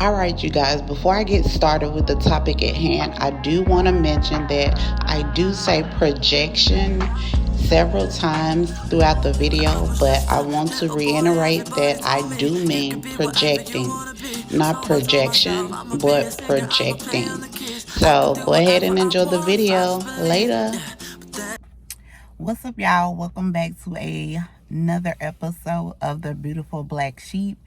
All right, you guys, before I get started with the topic at hand, I do want to mention that I do say projection several times throughout the video, but I want to reiterate that I do mean projecting, not projection, but projecting. So go ahead and enjoy the video. Later. What's up, y'all? Welcome back to another episode of the Beautiful Black Sheep.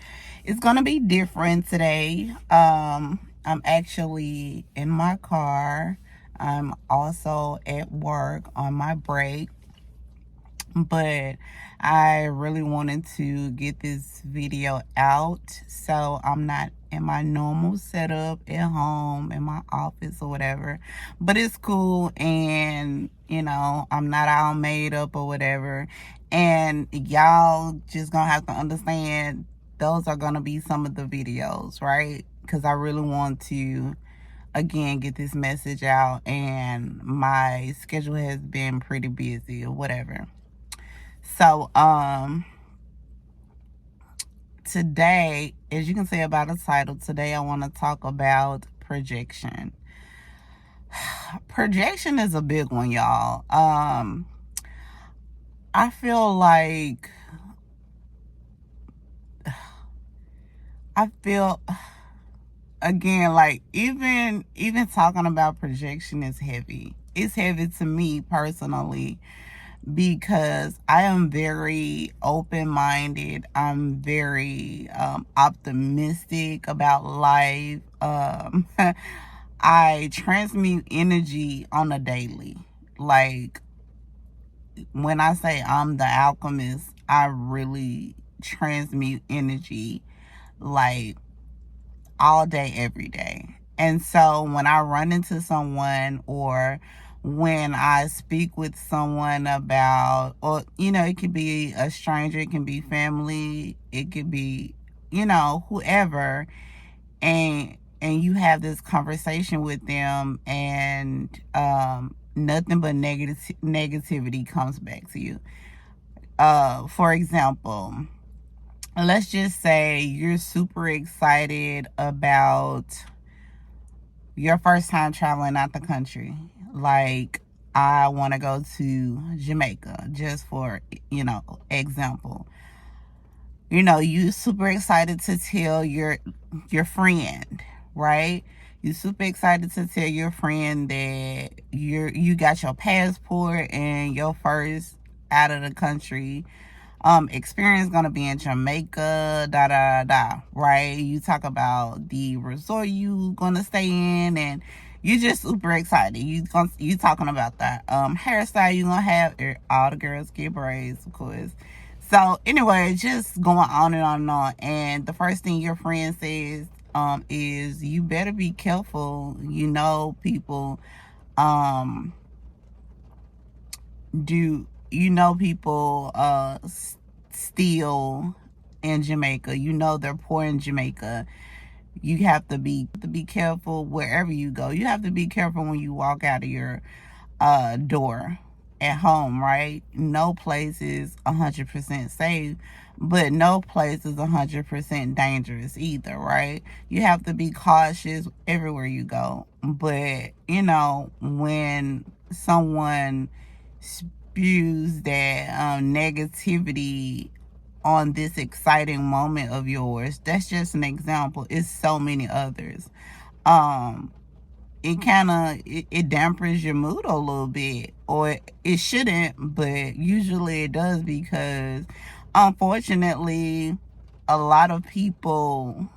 It's gonna be different today. I'm actually in my car. I'm also at work on my break, but I really wanted to get this video out, so I'm not in my normal setup at home in my office or whatever, but it's cool. And I'm not all made up or whatever, and y'all just gonna have to understand those are gonna be some of the videos, right? Because I really want to again get this message out, and my schedule has been pretty busy or whatever. So, today, as you can see about the title, today I want to talk about projection. Projection is a big one, y'all. I feel like, again, like even talking about projection is heavy. It's heavy to me personally, because I am very open-minded. I'm very optimistic about life. I transmute energy on a daily. Like, when I say I'm the alchemist, I really transmute energy, like, all day, every day. And so when I run into someone, or when I speak with someone about, or, it could be a stranger, it can be family, it could be, whoever, and you have this conversation with them, and nothing but negativity comes back to you. For example, let's just say you're super excited about your first time traveling out the country. Like, I want to go to Jamaica, just for, example. You super excited to tell your friend, right? You super excited to tell your friend that you got your passport, and your first out of the country experience gonna be in Jamaica, right? You talk about the resort you gonna stay in, and you just super excited. You talking about that hairstyle you gonna have. All the girls get braids, of course. So anyway, just going on and on and on. And the first thing your friend says is, you better be careful. People do people steal in Jamaica. They're poor in Jamaica. You have to be careful wherever you go. You have to be careful when you walk out of your door at home, right? No place is 100% safe, but no place is 100% dangerous either, right? You have to be cautious everywhere you go. But when someone spews that negativity on this exciting moment of yours, that's just an example. It's so many others. It kind of it dampens your mood a little bit, or it shouldn't, but usually it does, because unfortunately a lot of people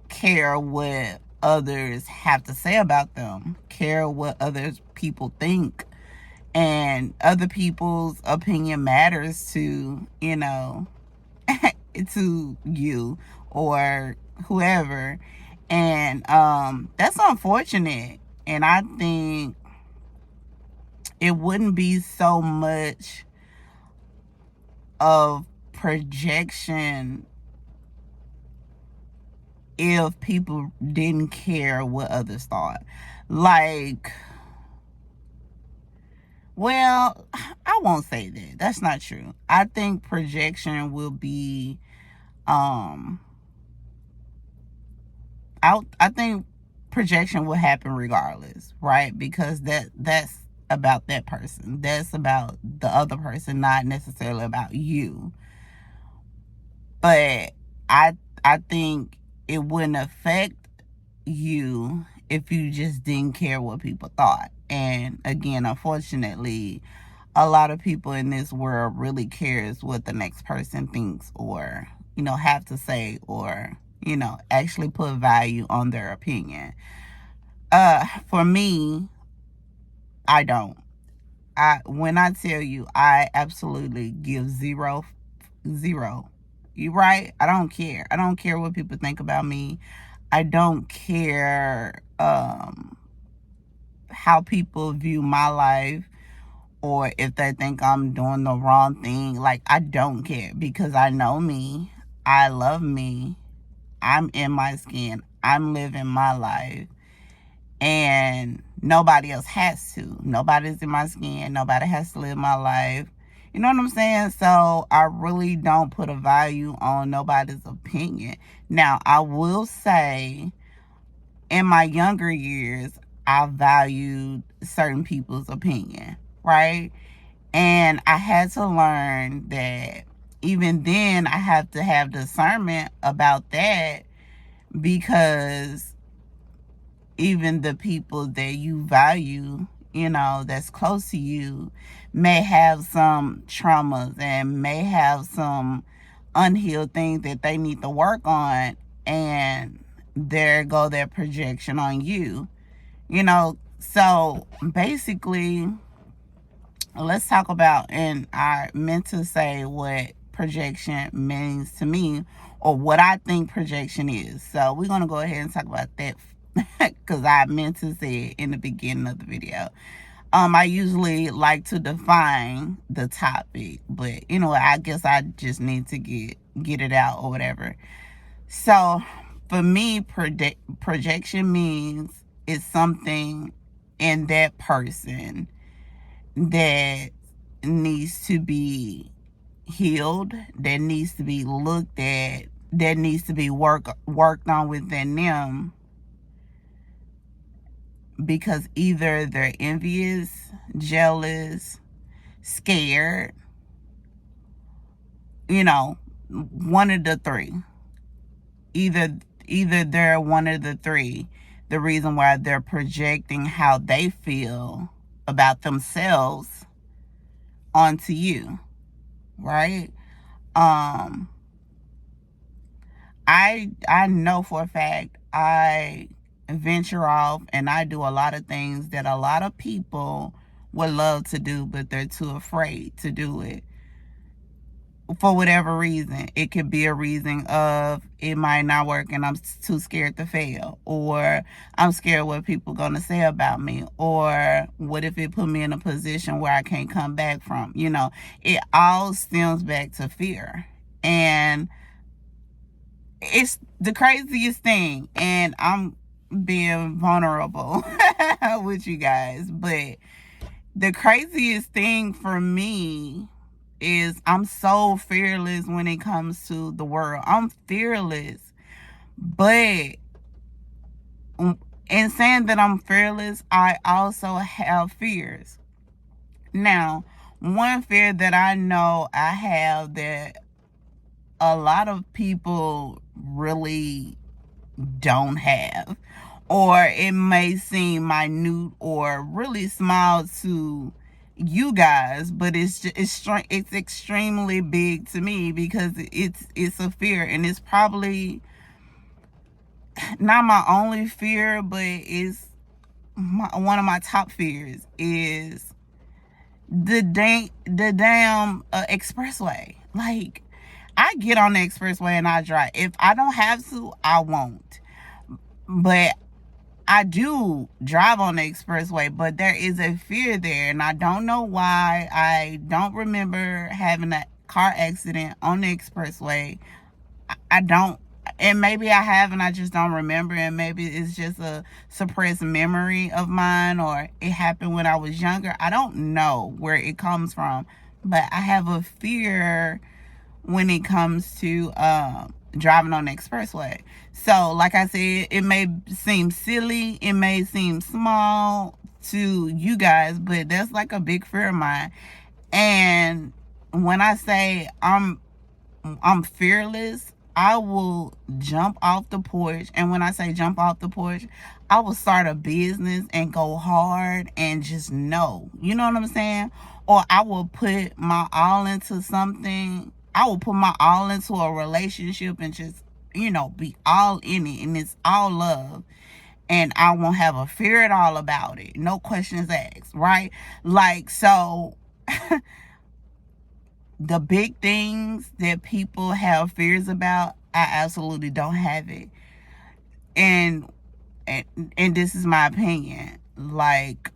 care what others have to say about them, care what other people think, and other people's opinion matters to to you or whoever. And that's unfortunate. And I think it wouldn't be so much of projection if people didn't care what others thought. Like, well, I won't say that. That's not true. I think projection will be I think projection will happen regardless, right? Because that's about that person. That's about the other person, not necessarily about you. But I think it wouldn't affect you if you just didn't care what people thought. And again, unfortunately, a lot of people in this world really cares what the next person thinks or, have to say or, actually put value on their opinion. For me, I don't. When I tell you, I absolutely give zero. You right? I don't care. I don't care what people think about me. I don't care how people view my life or if they think I'm doing the wrong thing. Like, I don't care because I know me. I love me. I'm in my skin. I'm living my life. And nobody else has to. Nobody's in my skin. Nobody has to live my life. You know what I'm saying? So I really don't put a value on nobody's opinion. Now, I will say in my younger years, I valued certain people's opinion, right? And I had to learn that even then I have to have discernment about that, because even the people that you value, that's close to you, may have some traumas and may have some unhealed things that they need to work on. And there go their projection on you. So basically, let's talk about, and I meant to say what projection means to me, or what I think projection is. So we're going to go ahead and talk about that because I meant to say it in the beginning of the video. I usually like to define the topic, but I guess I just need to get it out or whatever. So for me, projection means it's something in that person that needs to be healed, that needs to be looked at, that needs to be worked on within them, because either they're envious, jealous, scared, one of the three. Either they're one of the three. The reason why they're projecting how they feel about themselves onto you, right? I know for a fact I venture off and I do a lot of things that a lot of people would love to do, but they're too afraid to do it for whatever reason. It could be a reason of it might not work and I'm too scared to fail, or I'm scared what people gonna say about me, or what if it put me in a position where I can't come back from. It all stems back to fear. And it's the craziest thing, and I'm being vulnerable with you guys, but the craziest thing for me is I'm so fearless when it comes to the world. I'm fearless. But in saying that I'm fearless, I also have fears. Now, one fear that I know I have that a lot of people really don't have, or it may seem minute or really small to you guys, but it's extremely big to me, because it's a fear, and it's probably not my only fear, but it's one of my top fears is the damn expressway. Like, I get on the expressway and I drive. If I don't have to, I won't. But I do drive on the expressway, but there is a fear there, and I don't know why. I don't remember having a car accident on the expressway. I don't, and maybe I have and I just don't remember, and maybe it's just a suppressed memory of mine, or it happened when I was younger. I don't know where it comes from, but I have a fear when it comes to driving on the expressway. So, like I said, it may seem silly, it may seem small to you guys, but that's like a big fear of mine. And when I say I'm fearless, I will jump off the porch. And when I say jump off the porch, I will start a business and go hard and just know. You know what I'm saying? Or I will put my all into something. I will put my all into a relationship and just, be all in it. And it's all love. And I won't have a fear at all about it. No questions asked, right? Like, so the big things that people have fears about, I absolutely don't have it. And this is my opinion. Like,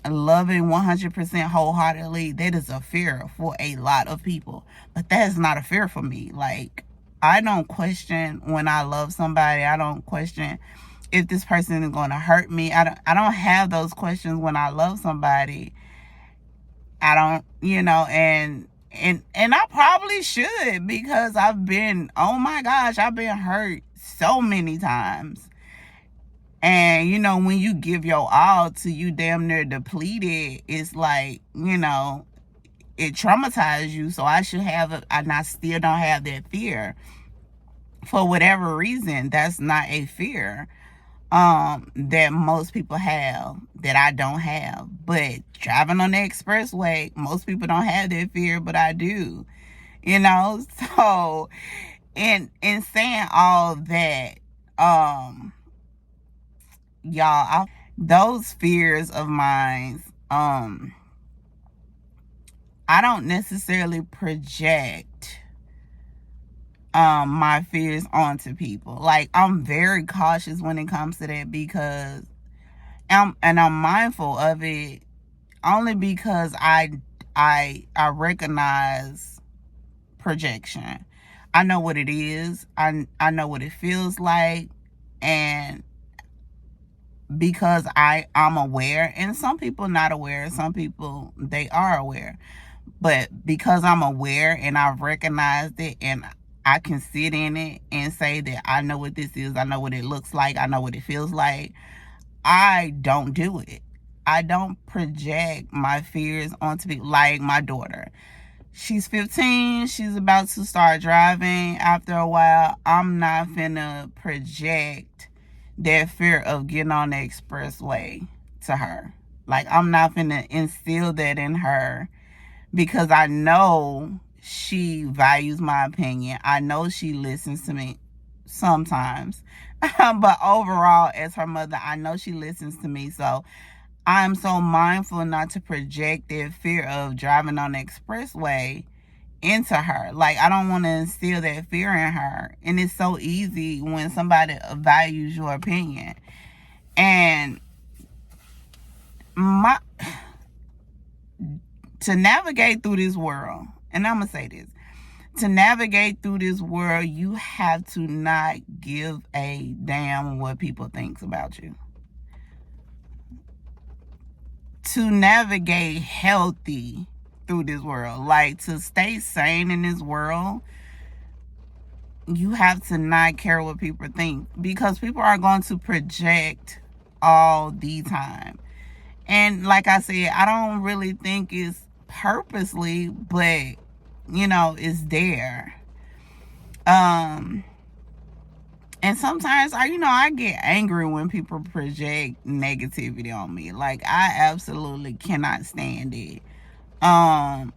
loving 100% wholeheartedly, that is a fear for a lot of people. But that is not a fear for me. Like, I don't question when I love somebody. I don't question if this person is going to hurt me. I don't have those questions when I love somebody. I don't, and I probably should, because I've been, oh my gosh, I've been hurt so many times. And when you give your all to you damn near depleted, it's like, it traumatizes you. So I should have it, and I still don't have that fear. For whatever reason, that's not a fear that most people have, that I don't have. But driving on the expressway, most people don't have that fear, but I do. So in saying all that, y'all, those fears of mine, I don't necessarily project my fears onto people. Like, I'm very cautious when it comes to that, because I'm mindful of it, only because I recognize projection. I know what it is. I know what it feels like. And because I'm aware, and some people not aware, some people they are aware. But because I'm aware and I've recognized it, and I can sit in it and say that I know what this is, I know what it looks like, I know what it feels like, I don't do it. I don't project my fears onto people. Like my daughter, she's 15, she's about to start driving. After a while, I'm not finna project that fear of getting on the expressway to her. Like, I'm not finna instill that in her, because I know she values my opinion. I know she listens to me sometimes. But overall, as her mother, I know she listens to me. So I'm so mindful not to project that fear of driving on the expressway into her. Like, I don't want to instill that fear in her. And it's so easy when somebody values your opinion. And to navigate through this world, and I'm going to say this, to navigate through this world, you have to not give a damn what people think about you. To navigate healthy through this world, like to stay sane in this world, you have to not care what people think, because people are going to project all the time. And like I said, I don't really think it's purposely, but it's there. And sometimes I get angry when people project negativity on me. Like, I absolutely cannot stand it. And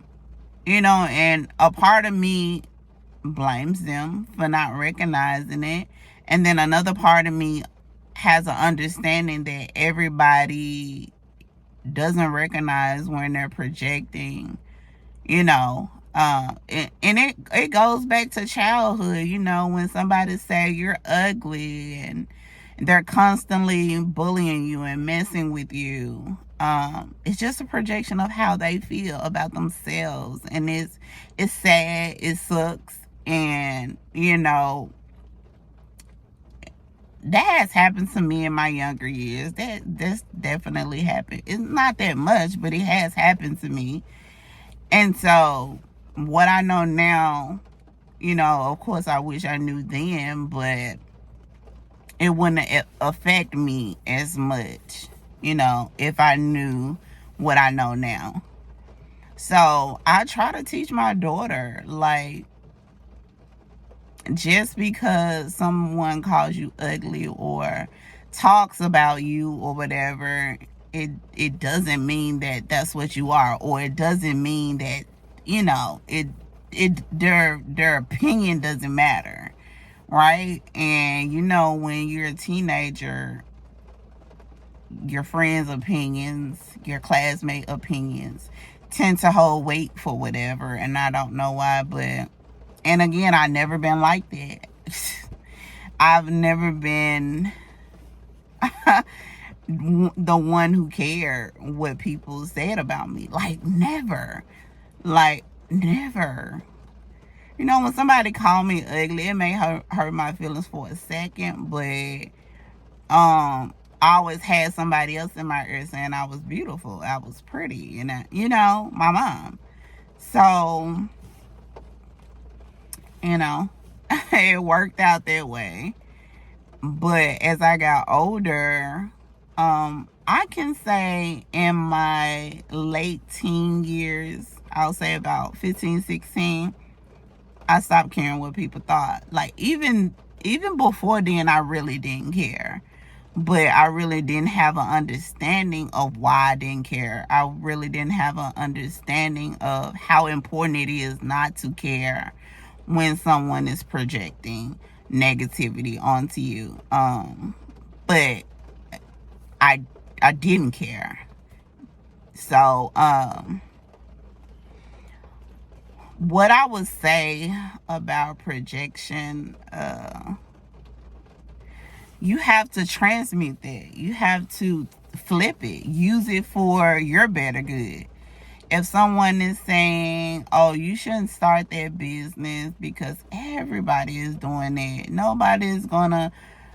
a part of me blames them for not recognizing it. And then another part of me has an understanding that everybody doesn't recognize when they're projecting, and it goes back to childhood, when somebody say you're ugly, and they're constantly bullying you and messing with you. It's just a projection of how they feel about themselves, and it's sad, it sucks, and that has happened to me in my younger years. That's definitely happened. It's not that much, but it has happened to me. And so what I know now, of course I wish I knew then, but it wouldn't affect me as much, if I knew what I know now. So I try to teach my daughter, like, just because someone calls you ugly or talks about you or whatever, it doesn't mean that that's what you are, or it doesn't mean that, their opinion doesn't matter, right? And when you're a teenager, your friends' opinions, your classmate opinions tend to hold weight for whatever, and I don't know why, but and again, I never been like that. I've never been the one who cared what people said about me. Like, never. Like, never. When somebody called me ugly, it may hurt my feelings for a second, but I always had somebody else in my ear saying I was beautiful, I was pretty, my mom. So, it worked out that way. But as I got older, I can say in my late teen years, I'll say about 15, 16, I stopped caring what people thought. Like, even before then, I really didn't care. But I really didn't have an understanding of why I didn't care. I really didn't have an understanding of how important it is not to care when someone is projecting negativity onto you. But I didn't care. So what I would say about projection, you have to transmute that. You have to flip it. Use it for your better good. If someone is saying, oh, you shouldn't start that business because everybody is doing it, nobody is going to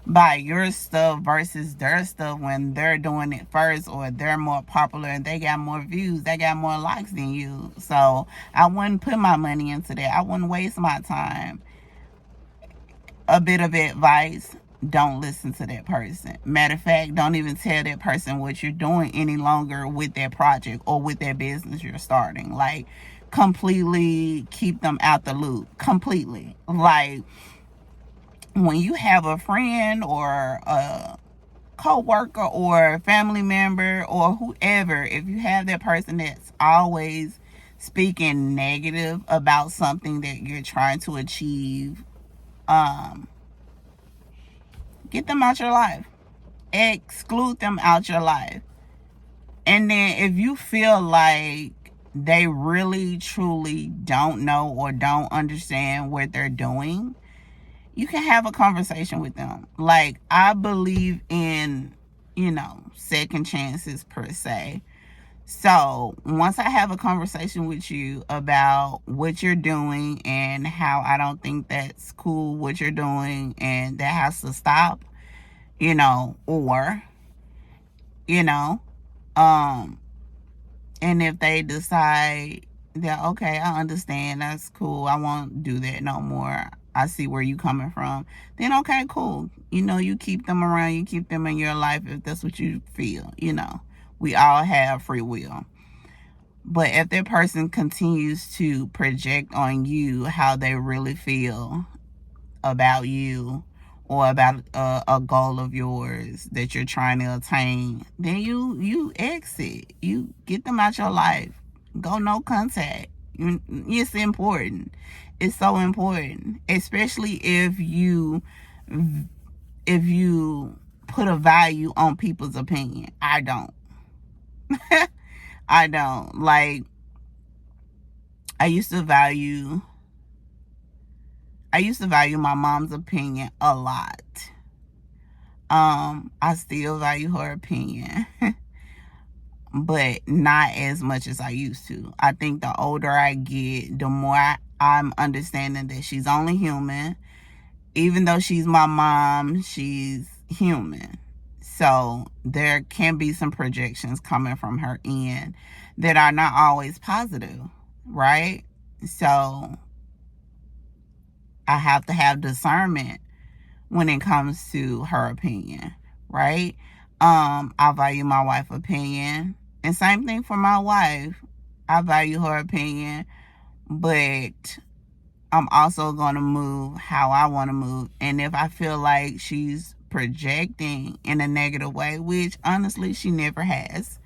buy your stuff versus their stuff when they're doing it first, or they're more popular and they got more views, they got more likes than you. So I wouldn't put my money into that. I wouldn't waste my time. A bit of advice: don't listen to that person. Matter of fact, don't even tell that person what you're doing any longer with that project or with that business you're starting. Like, completely keep them out the loop. Completely. Like, when you have a friend or a co-worker or family member or whoever, if you have that person that's always speaking negative about something that you're trying to achieve, get them out your life. Exclude them out your life. And then if you feel like they really truly don't know or don't understand what they're doing, you can have a conversation with them. Like, I believe in, second chances per se. So once I have a conversation with you about what you're doing and how I don't think that's cool what you're doing and that has to stop, or, and if they decide that, okay, I understand, that's cool, I won't do that no more, I see where you coming from, then okay, cool. You keep them around, you keep them in your life if that's what you feel. We all have free will. But if that person continues to project on you how they really feel about you or about a goal of yours that you're trying to attain, then you exit. You get them out your life. Go no contact. It's important. It's so important, especially if you put a value on people's opinion. I don't. I don't. Like, I used to value my mom's opinion a lot. I still value her opinion, but not as much as I used to. I think the older I get, the more I'm understanding that she's only human. Even though she's my mom, she's human. So there can be some projections coming from her end that are not always positive, right? So I have to have discernment when it comes to her opinion, right? I value my wife's opinion. And same thing for my wife. I value her opinion, but I'm also going to move how I want to move. And if I feel like she's projecting in a negative way, which honestly she never has,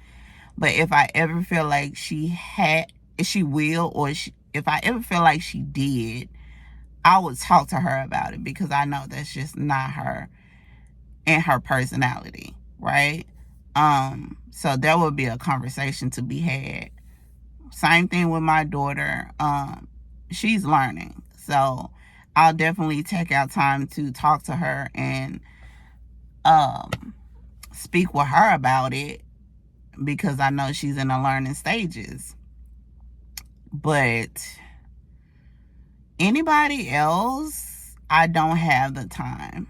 but if I ever feel like she will, or if I ever feel like she did, I would talk to her about it, because I know that's just not her and her personality, right? So there will be a conversation to be had. Same thing with my daughter. She's learning, so I'll definitely take out time to talk to her and speak with her about it, because I know she's in the learning stages. But anybody else, I don't have the time,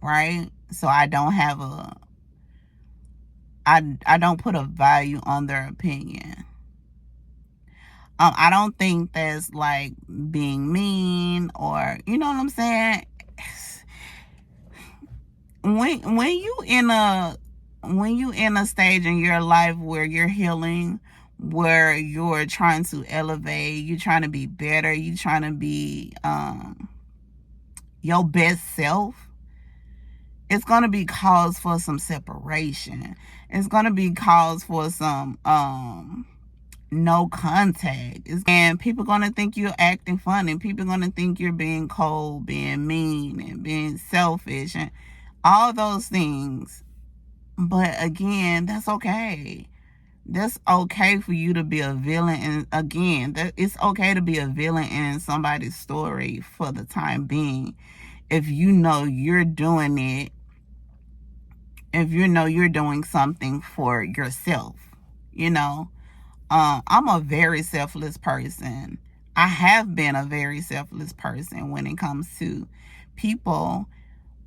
right? So I don't have I don't put a value on their opinion. I don't think that's like being mean, or you know what I'm saying. When you in a stage in your life where you're healing, where you're trying to elevate, you're trying to be better, you're trying to be your best self, it's going to be cause for some separation. It's going to be cause for some no contact. And people going to think you're acting funny. People going to think you're being cold, being mean, and being selfish, and all those things. But again, that's okay. That's okay for you to be a villain. And again, it's okay to be a villain in somebody's story for the time being. If you know you're doing it, if you know you're doing something for yourself, you know. I'm a very selfless person. I have been a very selfless person when it comes to people,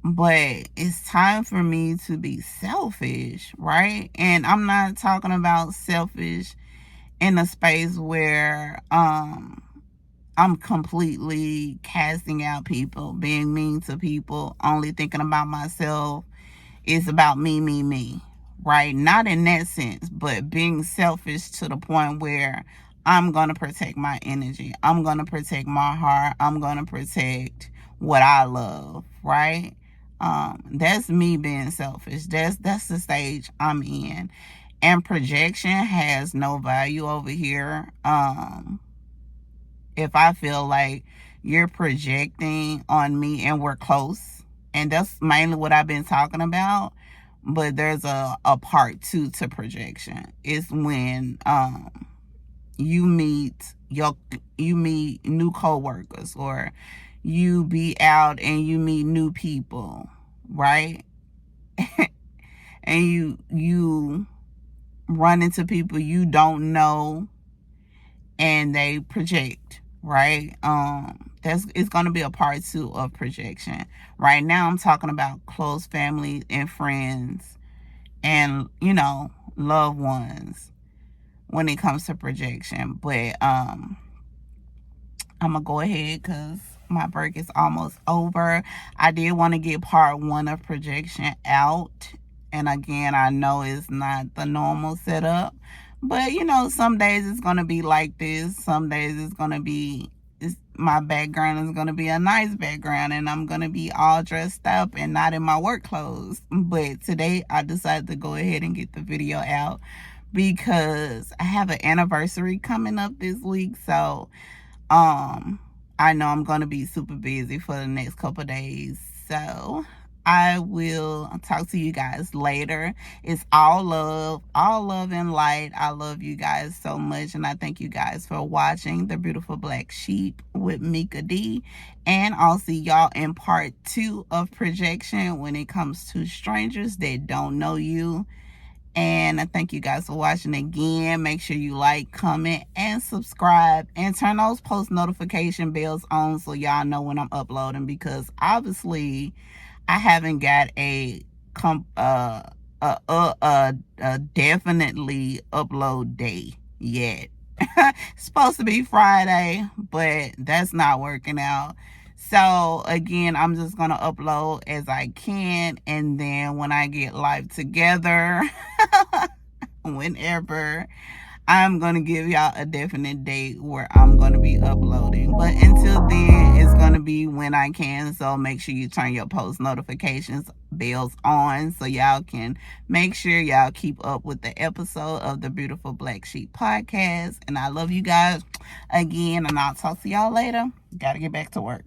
but it's time for me to be selfish, right? And I'm not talking about selfish in a space where I'm completely casting out people, being mean to people, only thinking about myself. It's about me, right? Not in that sense, but being selfish to the point where I'm going to protect my energy. I'm going to protect my heart. I'm going to protect what I love, right? That's me being selfish. That's the stage I'm in. And projection has no value over here. If I feel like you're projecting on me and we're close, and that's mainly what I've been talking about, but there's a part two to projection. It's when you meet new coworkers, or you be out and you meet new people, right? And you run into people you don't know, and they project, right? It's going to be a part two of projection. Right now I'm talking about close family and friends, and loved ones, when it comes to projection. But I'm gonna go ahead because my break is almost over. I did want to get part one of projection out, and again, I know it's not the normal setup, but some days it's gonna be like this. Some days it's gonna be my background is gonna be a nice background, and I'm gonna be all dressed up and not in my work clothes. But today I decided to go ahead and get the video out because I have an anniversary coming up this week. So I know I'm gonna be super busy for the next couple days. So I will talk to you guys later. It's all love and light. I love you guys so much, and I thank you guys for watching The Beautiful Black Sheep with Mika D. And I'll see y'all in part two of projection when it comes to strangers that don't know you. And I thank you guys for watching again. Make sure you like, comment, and subscribe. And turn those post notification bells on so y'all know when I'm uploading. Because obviously, I haven't got a definitely upload day yet. It's supposed to be Friday, but that's not working out. So again, I'm just gonna upload as I can, and then when I get live together, whenever, I'm going to give y'all a definite date where I'm going to be uploading. But until then, it's going to be when I can. So make sure you turn your post notifications bells on so y'all can make sure y'all keep up with the episode of the Beautiful Black Sheep podcast. And I love you guys again, and I'll talk to y'all later. Got to get back to work.